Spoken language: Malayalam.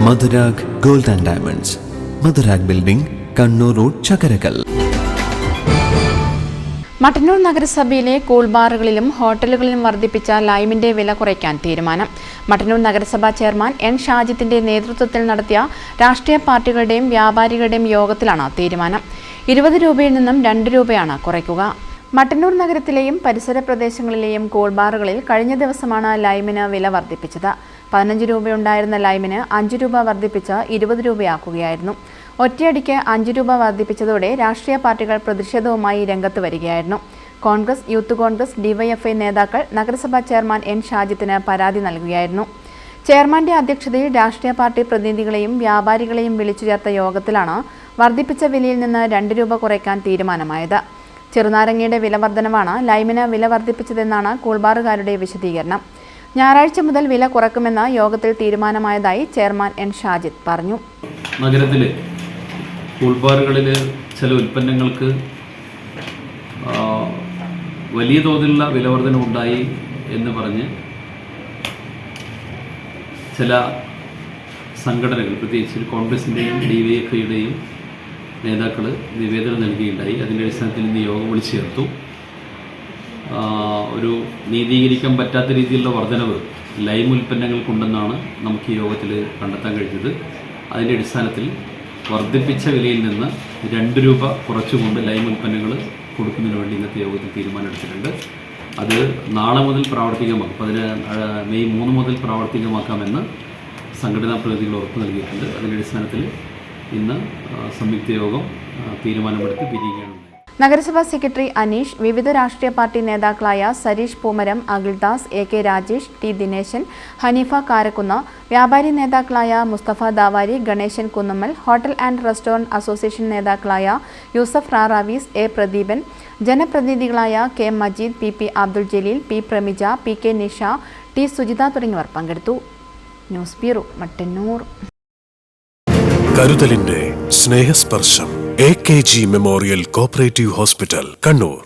Madhurag gold and diamonds, Madhurag building, Kannur road, Chakkarakal. Mattannur നഗരസഭയിലെ കൂൾ ബാറുകളിലും ഹോട്ടലുകളിലും വർദ്ധിപ്പിച്ച ലൈമിന്റെ വില കുറയ്ക്കാൻ തീരുമാനം. മട്ടന്നൂർ നഗരസഭാ ചെയർമാൻ എൻ ഷാജിത്തിന്റെ നേതൃത്വത്തിൽ നടത്തിയ രാഷ്ട്രീയ പാർട്ടികളുടെയും വ്യാപാരികളുടെയും യോഗത്തിലാണ് തീരുമാനം. 20 രൂപയിൽ നിന്നും 2 രൂപയാണ് കുറയ്ക്കുക. മട്ടന്നൂർ നഗരത്തിലെയും പരിസര പ്രദേശങ്ങളിലെയും കൂൾ ബാറുകളിൽ കഴിഞ്ഞ ദിവസമാണ് ലൈമിന് വില വർദ്ധിപ്പിച്ചത്. 15 രൂപയുണ്ടായിരുന്ന ലൈമിന് 5 രൂപ വർദ്ധിപ്പിച്ച് 20 രൂപയാക്കുകയായിരുന്നു. ഒറ്റയടിക്ക് 5 രൂപ വർദ്ധിപ്പിച്ചതോടെ രാഷ്ട്രീയ പാർട്ടികൾ പ്രതിഷേധവുമായി രംഗത്ത് വരികയായിരുന്നു. കോൺഗ്രസ്, യൂത്ത് കോൺഗ്രസ്, ഡിവൈഎഫ്ഐ നേതാക്കൾ നഗരസഭാ ചെയർമാൻ എൻ ഷാജിത്തിന് പരാതി നൽകുകയായിരുന്നു. ചെയർമാന്റെ അധ്യക്ഷതയിൽ രാഷ്ട്രീയ പാർട്ടി പ്രതിനിധികളെയും വ്യാപാരികളെയും വിളിച്ചു ചേർത്ത യോഗത്തിലാണ് വർദ്ധിപ്പിച്ച വിലയിൽ നിന്ന് 2 രൂപ കുറയ്ക്കാൻ തീരുമാനമായത്. ചെറുനാരങ്ങയുടെ വില വർധനവാണ് ലൈമിന് വില വർദ്ധിപ്പിച്ചതെന്നാണ് കൂൾബാറുകാരുടെ വിശദീകരണം. ഞായറാഴ്ച മുതൽ വില കുറയ്ക്കുമെന്ന് യോഗത്തിൽ തീരുമാനമായതായി ചെയർമാൻ എൻ ഷാജിദ് പറഞ്ഞു. നഗരത്തിലെ കൂൾബാറുകളിൽ ചില ഉൽപ്പന്നങ്ങൾക്ക് വലിയ തോതിലുള്ള വിലവർധന ഉണ്ടായി എന്ന് പറഞ്ഞ് ചില സംഘടനകൾ, പ്രത്യേകിച്ച് കോൺഗ്രസിൻ്റെയും ഡിവൈഎഫ്ഐയുടെയും നേതാക്കൾ നിവേദനം നൽകുകയുണ്ടായി. അതിൻ്റെ അടിസ്ഥാനത്തിൽ ഇന്ന് യോഗം വിളിച്ചു ചേർത്തു. ഒരു നീതീകരിക്കാൻ പറ്റാത്ത രീതിയിലുള്ള വർധനവ് ലൈം ഉൽപ്പന്നങ്ങൾക്കുണ്ടെന്നാണ് നമുക്ക് ഈ യോഗത്തിൽ കണ്ടെത്താൻ കഴിഞ്ഞത്. അതിൻ്റെ അടിസ്ഥാനത്തിൽ വർദ്ധിപ്പിച്ച വിലയിൽ നിന്ന് 2 രൂപ കുറച്ചുകൊണ്ട് ലൈം ഉൽപ്പന്നങ്ങൾ കൊടുക്കുന്നതിന് വേണ്ടി ഇന്നത്തെ യോഗത്തിൽ തീരുമാനമെടുത്തിട്ടുണ്ട്. അത് നാളെ മുതൽ പ്രാവർത്തികമാക്കും. മെയ് 3 മുതൽ പ്രാവർത്തികമാക്കാമെന്ന് സംഘടനാ പ്രതിനിധികൾ ഉറപ്പ് നൽകിയിട്ടുണ്ട്. അതിൻ്റെ അടിസ്ഥാനത്തിൽ ഇന്ന് സംയുക്ത യോഗം തീരുമാനമെടുത്ത് പിരിയുകയാണ്. നഗരസഭാ സെക്രട്ടറി അനീഷ്, വിവിധ രാഷ്ട്രീയ പാർട്ടി നേതാക്കളായ സരീഷ് പൂമരം, അഖിൽദാസ്, AK രാജേഷ്, ടി ദിനേശൻ, ഹനീഫ കാരക്കുന്ന്, വ്യാപാരി നേതാക്കളായ Musthafa Dawari, Ganeshan Kunnummal, hotel and restaurant association നേതാക്കളായ Yusuf Raravis, A Pradeepan, ജനപ്രതിനിധികളായ K Majeed, PP Abdul Jaleel, P പ്രമിജ, PK Nisha, T Sujitha തുടങ്ങിയവർ പങ്കെടുത്തു. News bureau, Mattannur. കരുതലിന്റെ സ്നേഹസ്പർശം AKG memorial cooperative hospital, Kannur.